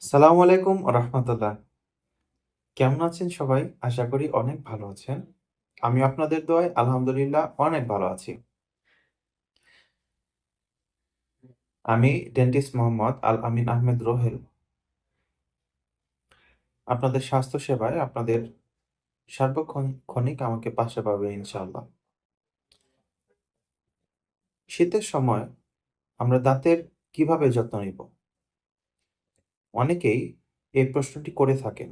সালামু আলাইকুম রাহমাতুল্লাহ। কেমন আছেন সবাই? আশা করি অনেক ভালো আছেন। আমি আপনাদের দোয়ায় আলহামদুলিল্লাহ অনেক ভালো আছি। আমি ডেন্টিস্ট মোহাম্মদ আল আমিন আহমেদ রোহেল। আপনাদের স্বাস্থ্য সেবায় আপনাদের ক্ষণিক আমাকে পাশে পাবে ইনশাআল্লাহ। শীতের সময় আমরা দাঁতের কিভাবে যত্ন নিব? অনেকেই এই প্রশ্নটি করে থাকেন।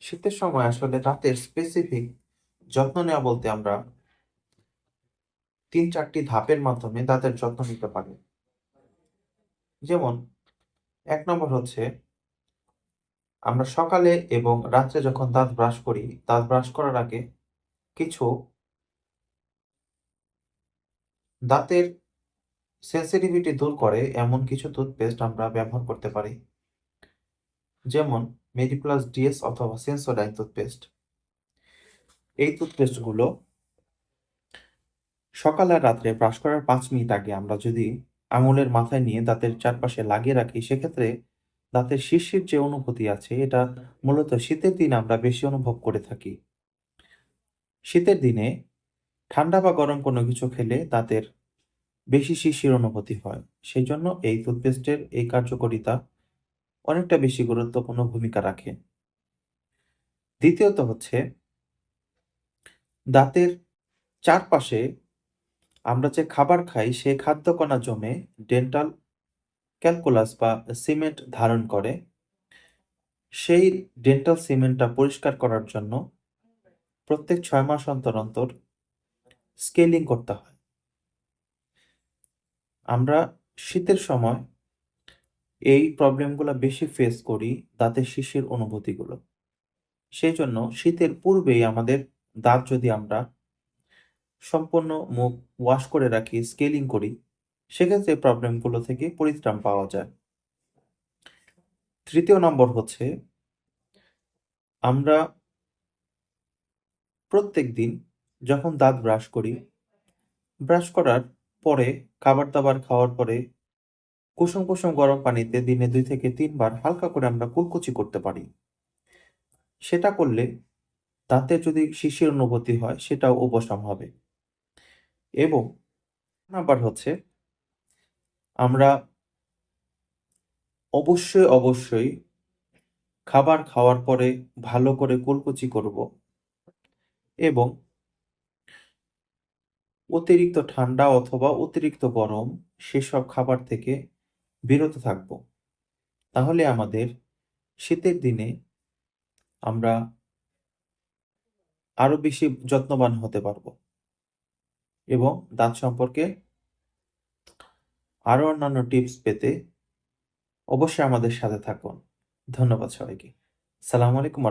শীতের সময় আসলে দাঁতের স্পেসিফিক যত্ন নেওয়া বলতে আমরা ৩-৪ টি ধাপের মাধ্যমে দাঁতের যত্ন নিতে পারি। যেমন ১ নম্বর হচ্ছে আমরা সকালে এবং রাত্রে যখন দাঁত ব্রাশ করি, দাঁত ব্রাশ করার আগে কিছু দাঁতের সেনসিটিভিটি দূর করে এমন কিছু টুথপেস্ট আমরা ব্যবহার করতে পারি। যেমন মেডিপ্লাস ডিএস অথবা সেন্সোডাইন টুথপেস্ট। এই টুথপেস্টগুলো সকাল আর রাত্রে ব্রাশ করার ৫ মিনিট আগে আমরা যদি আঙুলের মাথায় নিয়ে দাঁতের চারপাশে লাগিয়ে রাখি, সেক্ষেত্রে দাঁতের শিরশির যে অনুভূতি আছে, এটা মূলত শীতের দিনে আমরা বেশি অনুভব করে থাকি। শীতের দিনে ঠান্ডা বা গরম কোনো কিছু খেলে দাঁতের বেশি শিরশির অনুভূতি হয়। সেজন্য এই টুথপেস্টের এই কার্যকারিতা অনেকটা বেশি গুরুত্বপূর্ণ ভূমিকা রাখে। দ্বিতীয়ত হচ্ছে দাঁতের চারপাশে আমরা যে খাবার খাই সেই খাদ্যকণা জমে ডেন্টাল ক্যালকুলাস বা সিমেন্ট ধারণ করে। সেই ডেন্টাল সিমেন্টটা পরিষ্কার করার জন্য প্রত্যেক ৬ মাস অন্তর, অন্তর স্কেলিং করতে হয়। আমরা শীতের সময় এই প্রবলেমগুলা বেশি ফেস করি, দাঁতের শিরশির অনুভূতিগুলো। সেজন্য শীতের পূর্বেই আমাদের দাঁত যদি আমরা সম্পূর্ণ মুখ ওয়াশ করে রাখি, স্কেলিং করি, সেক্ষেত্রে প্রবলেমগুলো থেকে পরিত্রাণ পাওয়া যায়। ৩য় নম্বর হচ্ছে আমরা প্রত্যেকদিন যখন দাঁত ব্রাশ করি, ব্রাশ করার পরে খাবার-দাবার খাওয়ার পরে কুসুম, কুসুম গরম পানিতে দিনে ২ থেকে ৩ বার হালকা করে আমরা কুলকুচি করতে পারি। সেটা করলে দাঁতে যদি শিরশির অনুভূতি হয় সেটাও উপশম হবে। এবং নাম্বার হচ্ছে আমরা অবশ্যই খাবার খাওয়ার পরে ভালো করে কুলকুচি করব এবং অতিরিক্ত ঠান্ডা অথবা অতিরিক্ত গরম সেসব খাবার থেকে বিরত থাকব। তাহলে আমাদের শীতের দিনে আমরা আরো বেশি যত্নবান হতে পারব এবং দাঁত সম্পর্কে আরো অন্যান্য টিপস পেতে অবশ্যই আমাদের সাথে থাকুন। ধন্যবাদ সবাইকে। সালামু আলাইকুম